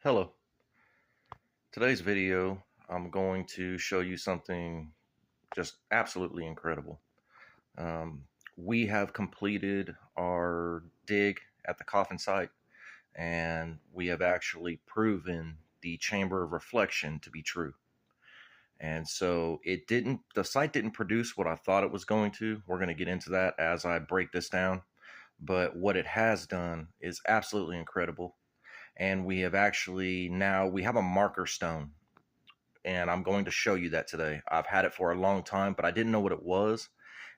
Hello. Today's video, I'm going to show you something just absolutely incredible. Um, we have completed our dig at the Coffin site, and we have actually proven the chamber of reflection to be true. And so the site didn't produce what I thought it was going to. We're going to get into that as I break this down. But what it has done is absolutely incredible. And we have actually now, we have a marker stone, and I'm going to show you that today. I've had it for a long time, but I didn't know what it was.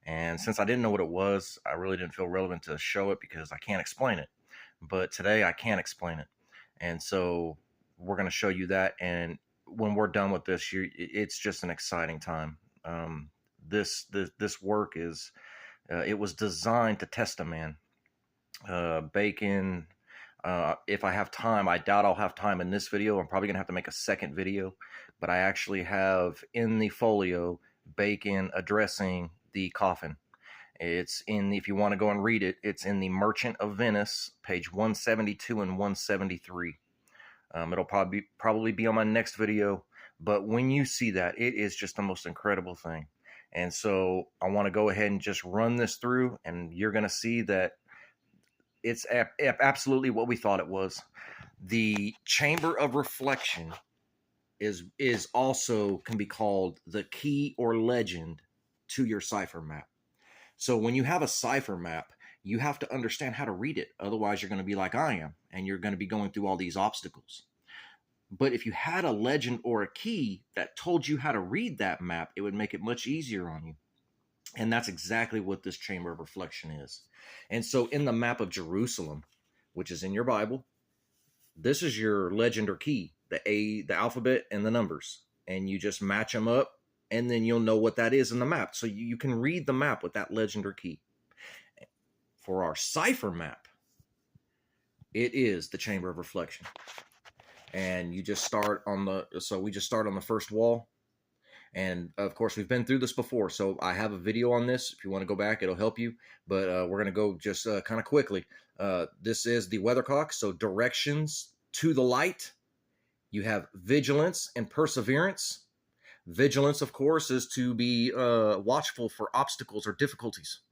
And since I didn't know what it was, I really didn't feel relevant to show it because I can't explain it. But today I can explain it. And so we're going to show you that. And when we're done with this, it's just an exciting time. This work is, it was designed to test a man. Bacon, if I have time, I doubt I'll have time in this video. I'm probably going to have to make a second video, but I actually have in the folio Bacon addressing the coffin. It's in, if you want to go and read it, it's in the Merchant of Venice, page 172 and 173. It'll probably be on my next video, but when you see that, it is just the most incredible thing. And so I want to go ahead and just run this through, and you're going to see that it's absolutely what we thought it was. The chamber of reflection is also can be called the key or legend to your cipher map. So when you have a cipher map, you have to understand how to read it. Otherwise, you're going to be like I am, and you're going to be going through all these obstacles. But if you had a legend or a key that told you how to read that map, it would make it much easier on you. And that's exactly what this chamber of reflection is. And so in the map of Jerusalem, which is in your Bible, this is your legend or key, the alphabet and the numbers. And you just match them up, and then you'll know what that is in the map. So you can read the map with that legend or key. For our cipher map, it is the chamber of reflection. And you just start on we just start on the first wall. And of course, we've been through this before, so I have a video on this. If you want to go back, it'll help you. But we're going to go just kind of quickly. This is the weathercock, so directions to the light. You have vigilance and perseverance. Vigilance, of course, is to be watchful for obstacles or difficulties.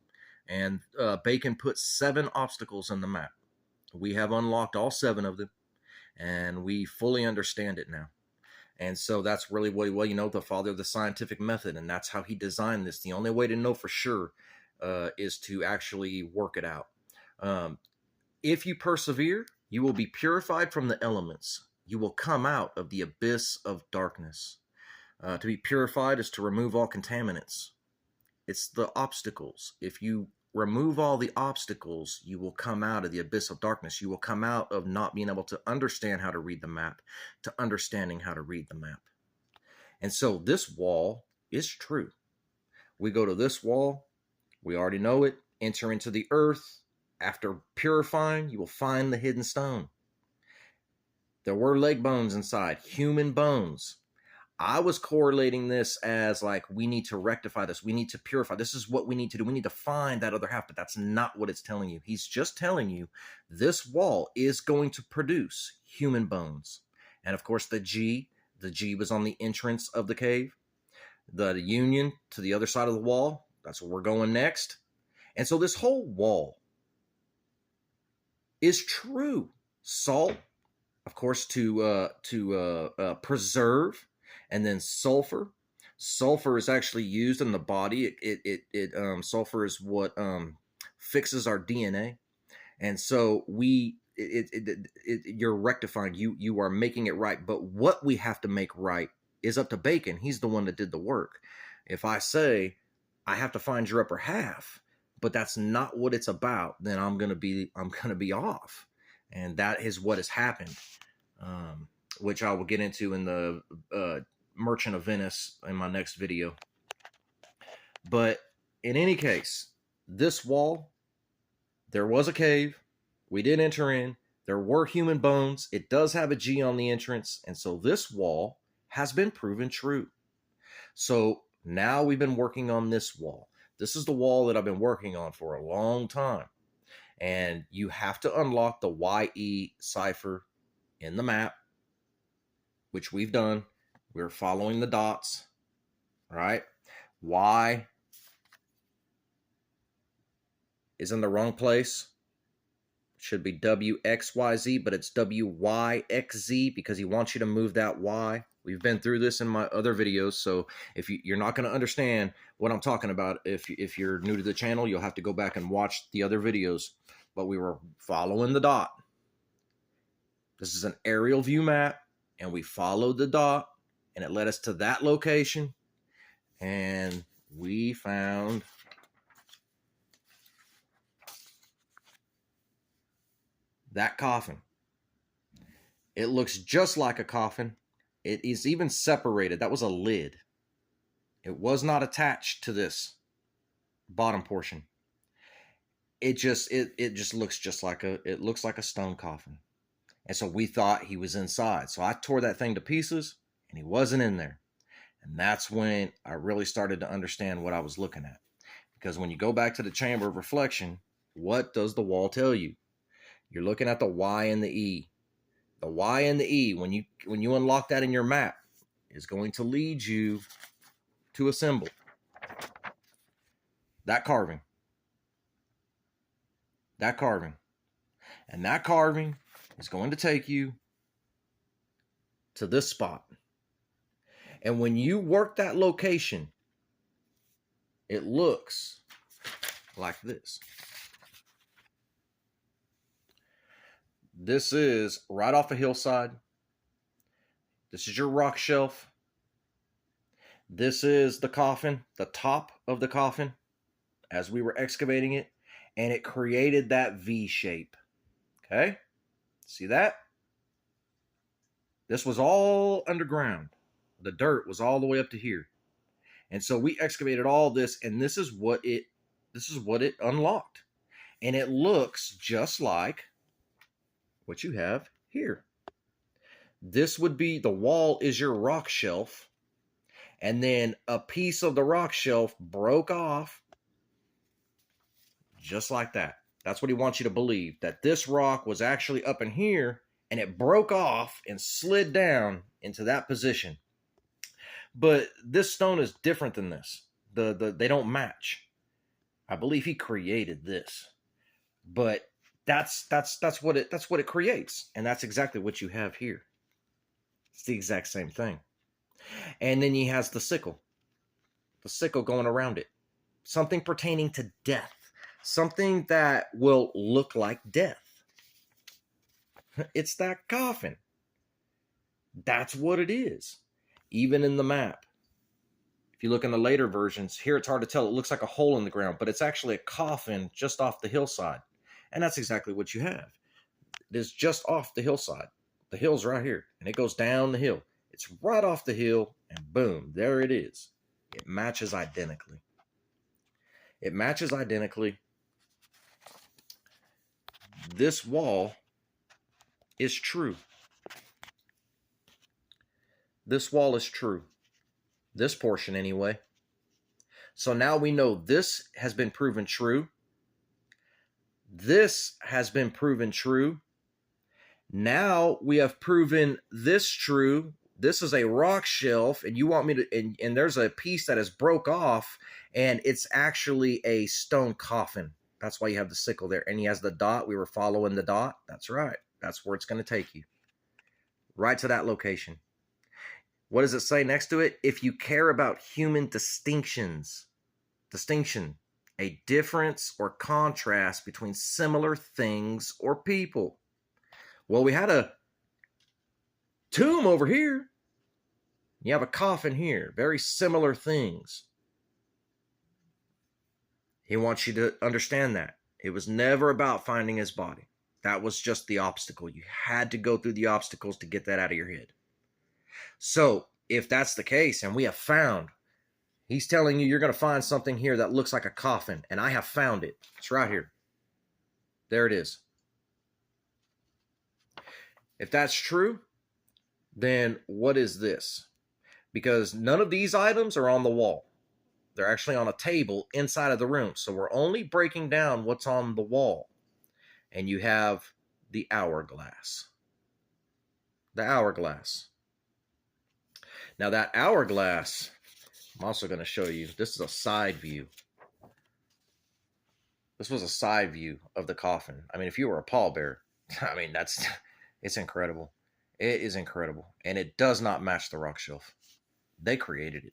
And Bacon put 7 obstacles in the map. We have unlocked all 7 of them, and we fully understand it now. And so that's really what, well, the father of the scientific method, and that's how he designed this. The only way to know for sure is to actually work it out. If you persevere, you will be purified from the elements. You will come out of the abyss of darkness. To be purified is to remove all contaminants. It's the obstacles. If you remove all the obstacles, you will come out of the abyss of darkness. You will come out of not being able to understand how to read the map to understanding how to read the map. And so this wall is true. We go to this wall. We already know it. Enter into the earth. After purifying, you will find the hidden stone. There were leg bones inside, human bones. I was correlating this as like, we need to rectify this. We need to purify. This is what we need to do. We need to find that other half, but that's not what it's telling you. He's just telling you this wall is going to produce human bones. And of course, the G was on the entrance of the cave. The union to the other side of the wall, that's where we're going next. And so this whole wall is true. Salt, of course, to preserve. And then sulfur. Sulfur is actually used in the body. Sulfur is what fixes our DNA. And so you're rectifying. You are making it right. But what we have to make right is up to Bacon. He's the one that did the work. If I say I have to find your upper half, but that's not what it's about, then I'm gonna be off. And that is what has happened. Which I will get into in the Merchant of Venice in my next video. But in any case, this wall, there was a cave. We did enter in. There were human bones. It does have a G on the entrance. And so this wall has been proven true. So now we've been working on this wall. This is the wall that I've been working on for a long time. And you have to unlock the YE cipher in the map. which we've done. We're following the dots, right? Y is in the wrong place. It should be WXYZ, but it's WYXZ because he wants you to move that Y. We've been through this in my other videos, so if you're not going to understand what I'm talking about, if you're new to the channel, you'll have to go back and watch the other videos. But we were following the dot. This is an aerial view map, and we followed the dot, and it led us to that location, and we found that coffin. It looks just like a coffin. It is even separated. That was a lid. It was not attached to this bottom portion. It just looks just like it looks like a stone coffin. And so we thought he was inside. So I tore that thing to pieces, and he wasn't in there. And that's when I really started to understand what I was looking at. Because when you go back to the chamber of reflection, what does the wall tell you? You're looking at the Y and the E. The Y and the E, when you unlock that in your map, is going to lead you to a symbol. That carving. That carving. And that carving is going to take you to this spot. And when you work that location, it looks like this. This is right off a hillside. This is your rock shelf. This is the coffin, the top of the coffin, as we were excavating it, and it created that V shape. Okay? See that? This was all underground. The dirt was all the way up to here. And so we excavated all this, and this is what it unlocked. And it looks just like what you have here. This would be, the wall is your rock shelf, and then a piece of the rock shelf broke off just like that. That's what he wants you to believe, that this rock was actually up in here and it broke off and slid down into that position. But this stone is different than this. They don't match. I believe he created this, but that's what it creates, and that's exactly what you have here. It's the exact same thing. And then he has the sickle going around it, something pertaining to death, something that will look like death. It's that coffin. That's what it is. Even in the map, if you look in the later versions, here it's hard to tell. It looks like a hole in the ground, but it's actually a coffin just off the hillside. And that's exactly what you have. It is just off the hillside. The hill's right here, and it goes down the hill. It's right off the hill, and boom, there it is. It matches identically. It matches identically. This wall is true. This wall is true. This portion, anyway. So now we know this has been proven true. This has been proven true. Now we have proven this true. This is a rock shelf, and you want me to, and there's a piece that is broke off, and it's actually a stone coffin. That's why you have the sickle there. And he has the dot. We were following the dot. That's right. That's where it's going to take you. Right to that location. What does it say next to it? If you care about human distinction, a difference or contrast between similar things or people. Well, we had a tomb over here. You have a coffin here. Very similar things. He wants you to understand that. It was never about finding his body. That was just the obstacle. You had to go through the obstacles to get that out of your head. So, if that's the case, and we have found, he's telling you you're going to find something here that looks like a coffin, and I have found it. It's right here. There it is. If that's true, then what is this? Because none of these items are on the wall. They're actually on a table inside of the room. So we're only breaking down what's on the wall. And you have the hourglass. The hourglass. Now that hourglass, I'm also going to show you, this is a side view. This was a side view of the coffin. I mean, if you were a pallbearer, I mean, it's incredible. It is incredible. And it does not match the rock shelf. They created it.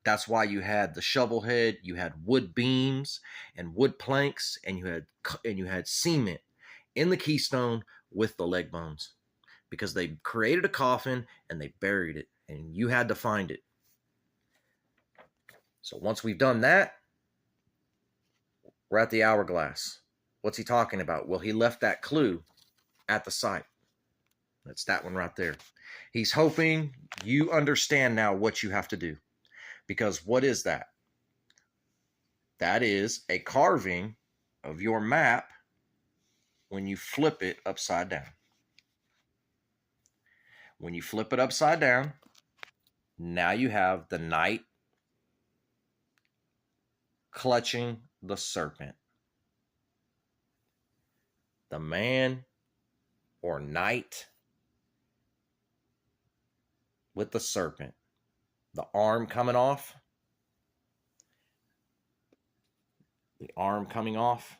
That's why you had the shovel head, you had wood beams and wood planks, and you had cement in the keystone with the leg bones, because they created a coffin and they buried it, and you had to find it. So once we've done that, we're at the hourglass. What's he talking about? Well, he left that clue at the site. That's that one right there. He's hoping you understand now what you have to do. Because what is that? That is a carving of your map when you flip it upside down. When you flip it upside down, now you have the knight clutching the serpent. The man or knight with the serpent. The arm coming off. The arm coming off.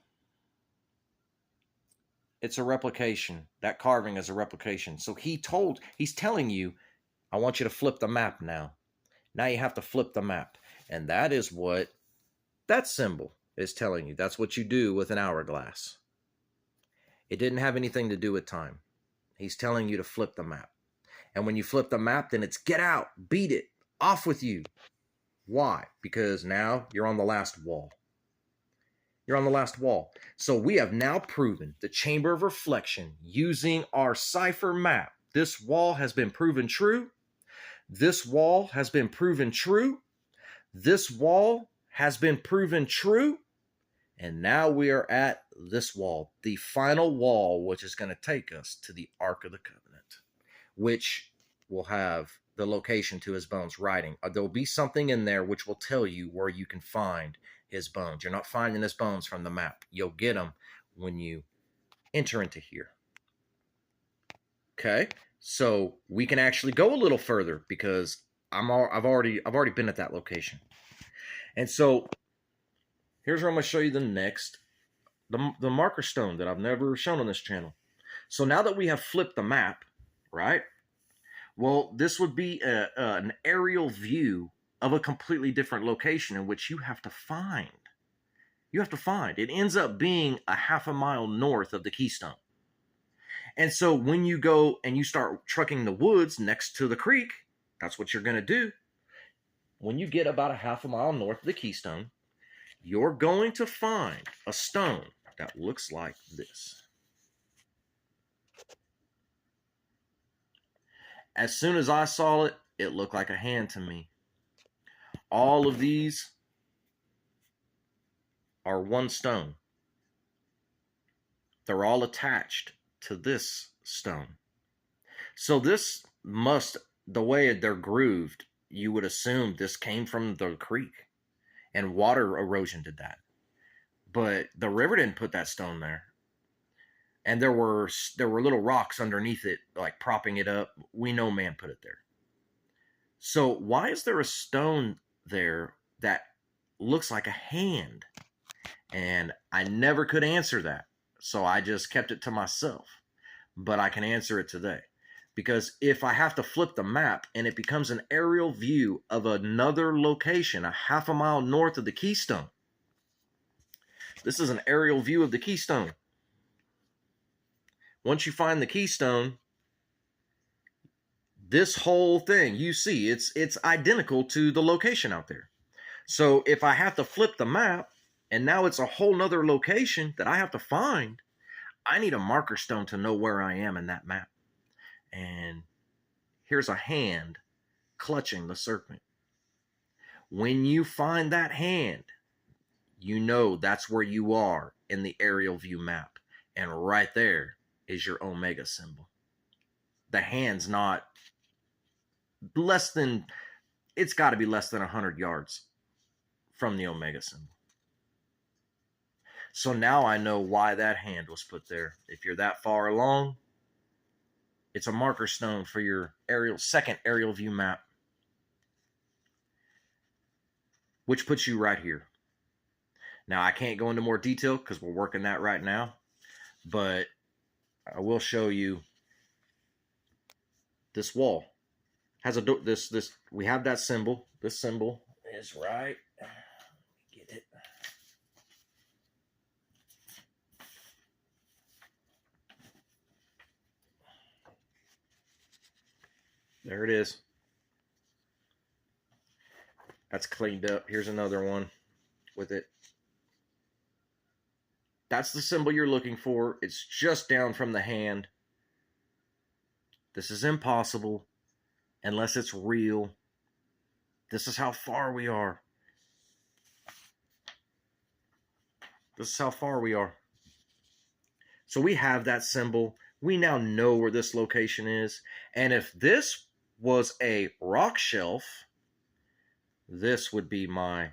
It's a replication. That carving is a replication. So he's telling you, I want you to flip the map now. Now you have to flip the map. And that is what that symbol is telling you. That's what you do with an hourglass. It didn't have anything to do with time. He's telling you to flip the map. And when you flip the map, then it's get out, beat it, off with you. Why? Because now you're on the last wall. You're on the last wall. So we have now proven the chamber of reflection using our cipher map. This wall has been proven true. This wall has been proven true. This wall has been proven true. And now we are at this wall, the final wall, which is going to take us to the Ark of the Covenant, which will have the location to his bones writing. There'll be something in there which will tell you where you can find his bones. You're not finding his bones from the map. You'll get them when you enter into here. Okay, so we can actually go a little further because I've already been at that location. And so here's where I'm going to show you the marker stone that I've never shown on this channel. So now that we have flipped the map, right? Well, this would be an aerial view of a completely different location in which you have to find. You have to find. It ends up being a half a mile north of the keystone. And so when you go and you start trucking the woods next to the creek, that's what you're going to do. When you get about a half a mile north of the keystone, you're going to find a stone that looks like this. As soon as I saw it, it looked like a hand to me. All of these are one stone. They're all attached to this stone. So this must, the way they're grooved, you would assume this came from the creek and water erosion did that. But the river didn't put that stone there. And there were little rocks underneath it, like propping it up. We know man put it there. So why is there a stone there that looks like a hand? And I never could answer that. So I just kept it to myself. But I can answer it today. Because if I have to flip the map and it becomes an aerial view of another location, a half a mile north of the keystone. This is an aerial view of the keystone. Once you find the keystone, this whole thing, you see, it's identical to the location out there. So if I have to flip the map, and now it's a whole nother location that I have to find, I need a marker stone to know where I am in that map. And here's a hand clutching the serpent. When you find that hand, you know that's where you are in the aerial view map. And right there is your Omega symbol. The hand's not less than, it's got to be less than 100 yards from the Omega symbol. So now I know why that hand was put there. If you're that far along, it's a marker stone for your second aerial view map. which puts you right here. Now, I can't go into more detail because we're working that right now, but I will show you this wall has a this we have that symbol. This symbol is right. Get it. There it is. That's cleaned up. Here's another one with it. That's the symbol you're looking for. It's just down from the hand. This is impossible unless it's real. This is how far we are. This is how far we are. So we have that symbol. We now know where this location is. And if this was a rock shelf, this would be my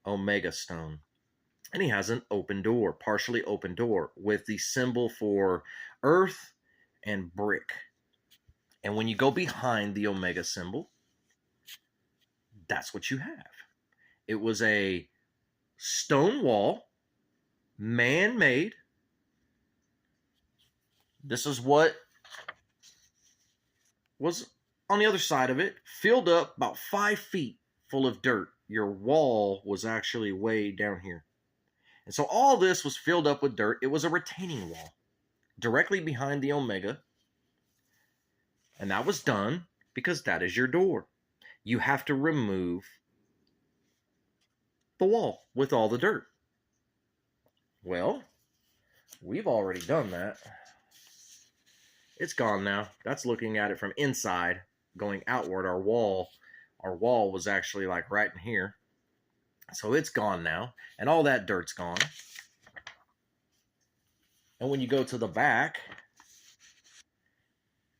Omega stone. And he has an open door, partially open door, with the symbol for earth and brick. And when you go behind the Omega symbol, that's what you have. It was a stone wall, man-made. This is what was on the other side of it, filled up about 5 feet full of dirt. Your wall was actually way down here. And so all this was filled up with dirt. It was a retaining wall directly behind the Omega. And that was done because that is your door. You have to remove the wall with all the dirt. Well, we've already done that. It's gone now. That's looking at it from inside, going outward. Our wall was actually like right in here. So it's gone now, and all that dirt's gone. And when you go to the back,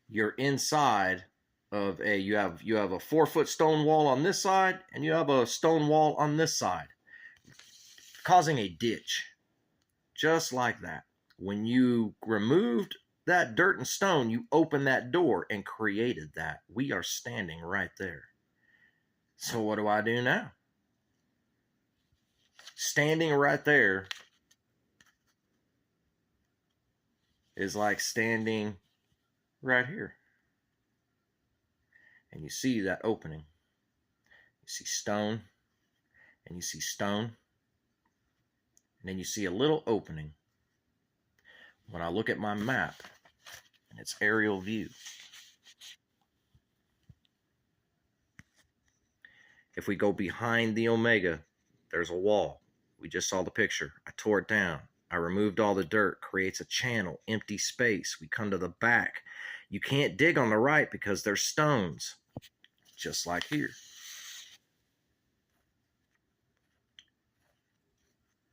you're inside of you have a 4-foot stone wall on this side, and you have a stone wall on this side, causing a ditch, just like that. When you removed that dirt and stone, you opened that door and created that. We are standing right there. So what do I do now? Standing right there is like standing right here. And you see that opening. You see stone, and you see stone, and then you see a little opening. When I look at my map, and it's aerial view, if we go behind the Omega, there's a wall. We just saw the picture. I tore it down. I removed all the dirt, creates a channel, empty space. We come to the back. You can't dig on the right because there's stones, just like here.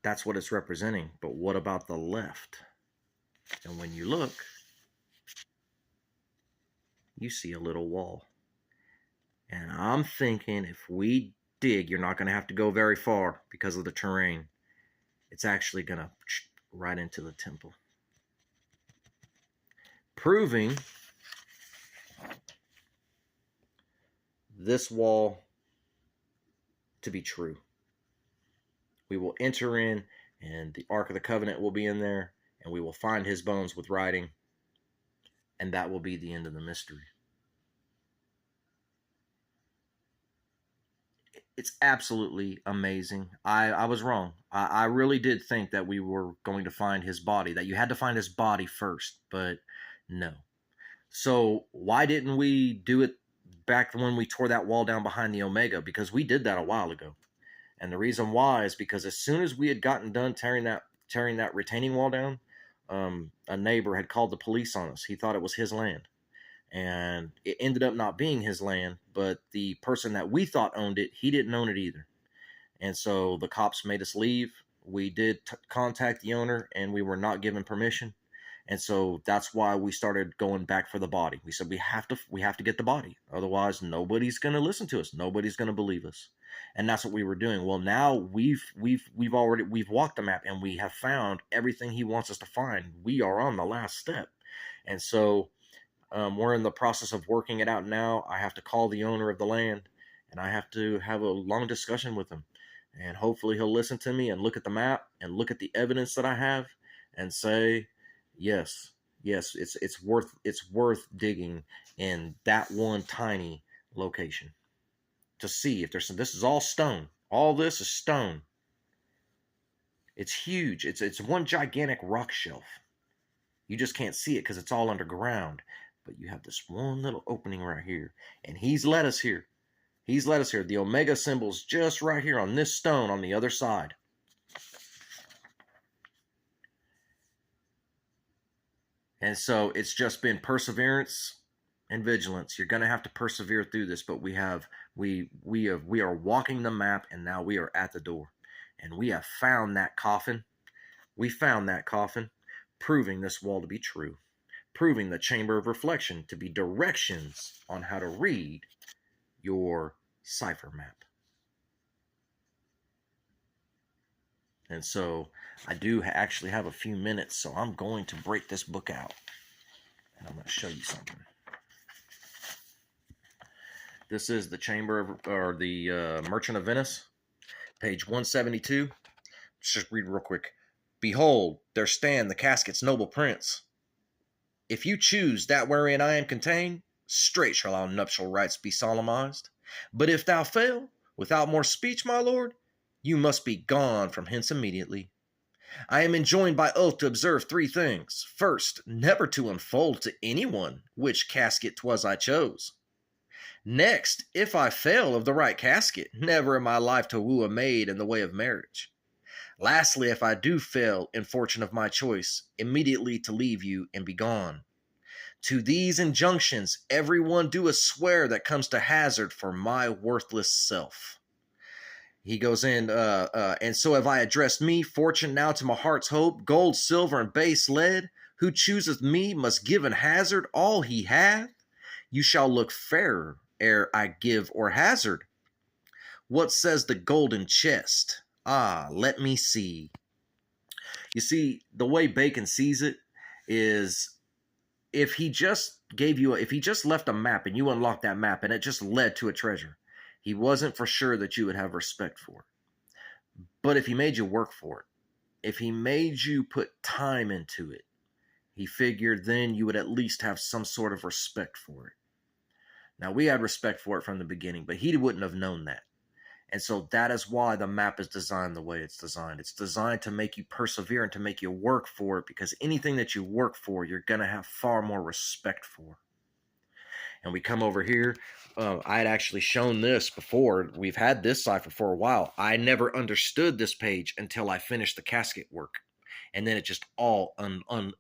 That's what it's representing. But what about the left? And when you look, you see a little wall. And I'm thinking if we dig, you're not going to have to go very far because of the terrain. It's actually going to right into the temple. Proving this wall to be true. We will enter in, and the Ark of the Covenant will be in there, and we will find his bones with writing, and that will be the end of the mystery. It's absolutely amazing. I was wrong. I really did think that we were going to find his body, that you had to find his body first, but no. So why didn't we do it back when we tore that wall down behind the Omega? Because we did that a while ago. And the reason why is because as soon as we had gotten done tearing that retaining wall down, a neighbor had called the police on us. He thought it was his land. And it ended up not being his land, but the person that we thought owned it, he didn't own it either. And so the cops made us leave. We did contact the owner, and we were not given permission. And so that's why we started going back for the body. We said we have to get the body, otherwise nobody's going to listen to us. Nobody's going to believe us. And that's what we were doing. Well, now we've walked the map, and we have found everything he wants us to find. We are on the last step, and so. We're in the process of working it out now. I have to call the owner of the land, and I have to have a long discussion with him. And hopefully he'll listen to me and look at the map and look at the evidence that I have and say, yes, yes, it's worth digging in that one tiny location to see if there's some. This is all stone. All this is stone. It's huge. It's one gigantic rock shelf. You just can't see it because it's all underground. But you have this one little opening right here. And he's led us here. He's led us here. The Omega symbol's just right here on this stone on the other side. And so it's just been perseverance and vigilance. You're going to have to persevere through this, but we are walking the map, and now we are at the door. And we have found that coffin. We found that coffin, proving this wall to be true, proving the chamber of reflection to be directions on how to read your cipher map. And so I do actually have a few minutes, so I'm going to break this book out, and I'm going to show you something. This is the Merchant of Venice, page 172. Let's just read real quick. Behold, there stand the casket's noble prince. If you choose that wherein I am contained, straight shall our nuptial rites be solemnized. But if thou fail, without more speech, my lord, you must be gone from hence immediately. I am enjoined by oath to observe 3 things. First, never to unfold to anyone which casket 'twas I chose. Next, if I fail of the right casket, never in my life to woo a maid in the way of marriage. Lastly, if I do fail in fortune of my choice, immediately to leave you and be gone. To these injunctions every one do a swear that comes to hazard for my worthless self. He goes in, and so have I addressed me, fortune now to my heart's hope, gold, silver, and base lead. Who chooseth me must give and hazard all he hath. You shall look fairer ere I give or hazard. What says the golden chest? Ah, let me see. You see, the way Bacon sees it is if he just left a map and you unlocked that map and it just led to a treasure, he wasn't for sure that you would have respect for it. But if he made you work for it, if he made you put time into it, he figured then you would at least have some sort of respect for it. Now, we had respect for it from the beginning, but he wouldn't have known that. And so that is why the map is designed the way it's designed. It's designed to make you persevere and to make you work for it, because anything that you work for, you're going to have far more respect for. And we come over here. I had actually shown this before. We've had this cipher for a while. I never understood this page until I finished the casket work. And then it just all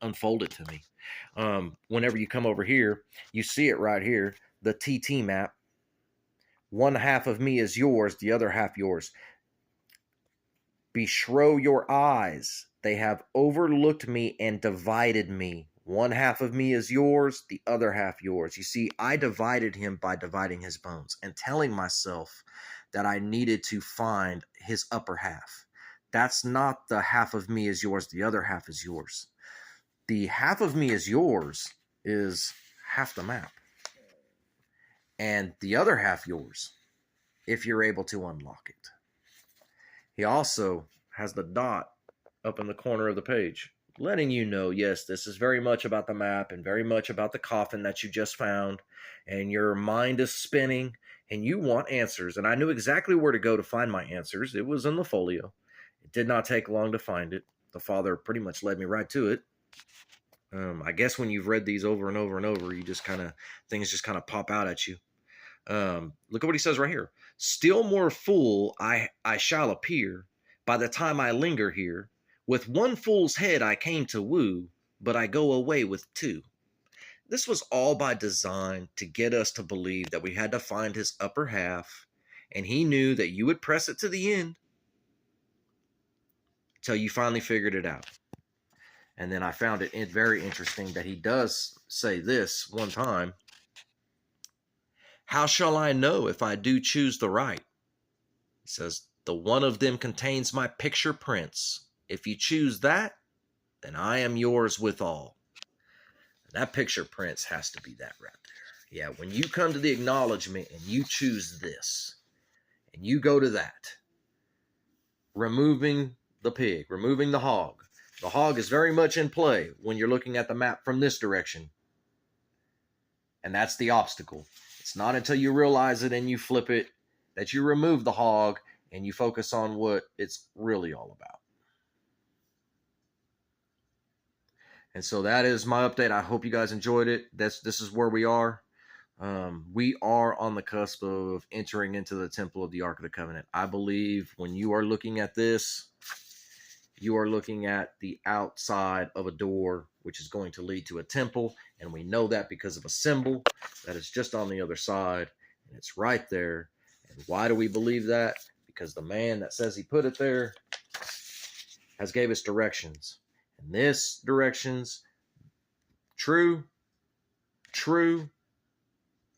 unfolded to me. Whenever you come over here, you see it right here, the TT map. One half of me is yours, the other half yours. Beshrow your eyes. They have overlooked me and divided me. One half of me is yours, the other half yours. You see, I divided him by dividing his bones and telling myself that I needed to find his upper half. That's not the half of me is yours, the other half is yours. The half of me is yours is half the map. And the other half yours, if you're able to unlock it. He also has the dot up in the corner of the page, letting you know, yes, this is very much about the map and very much about the coffin that you just found, and your mind is spinning, and you want answers. And I knew exactly where to go to find my answers. It was in the folio. It did not take long to find it. The father pretty much led me right to it. I guess when you've read these over and over and over, you just things just kind of pop out at you. Look at what he says right here. Still more fool I shall appear by the time I linger here. With one fool's head I came to woo, but I go away with 2. This was all by design to get us to believe that we had to find his upper half, and he knew that you would press it to the end till you finally figured it out. And then I found it very interesting that he does say this one time. How shall I know if I do choose the right? He says, the one of them contains my picture prints. If you choose that, then I am yours withal. That picture prints has to be that right there. Yeah, when you come to the acknowledgement and you choose this, and you go to that, removing the pig, removing the hog. The hog is very much in play when you're looking at the map from this direction. And that's the obstacle. It's not until you realize it and you flip it that you remove the hog and you focus on what it's really all about. And so that is my update. I hope you guys enjoyed it. This is where we are. We are on the cusp of entering into the temple of the Ark of the Covenant. I believe when you are looking at this, you are looking at the outside of a door, which is going to lead to a temple. And we know that because of a symbol that is just on the other side. And it's right there. And why do we believe that? Because the man that says he put it there has gave us directions. And this directions, true, true,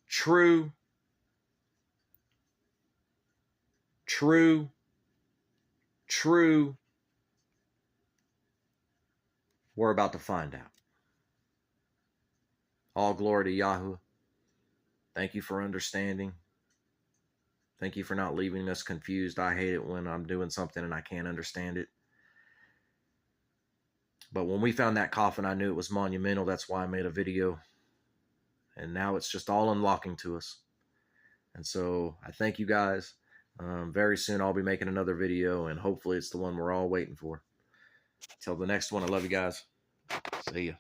true, true, true. We're about to find out. All glory to Yahweh. Thank you for understanding. Thank you for not leaving us confused. I hate it when I'm doing something and I can't understand it. But when we found that coffin, I knew it was monumental. That's why I made a video. And now it's just all unlocking to us. And so I thank you guys. Very soon I'll be making another video, and hopefully it's the one we're all waiting for. Till the next one, I love you guys. See ya.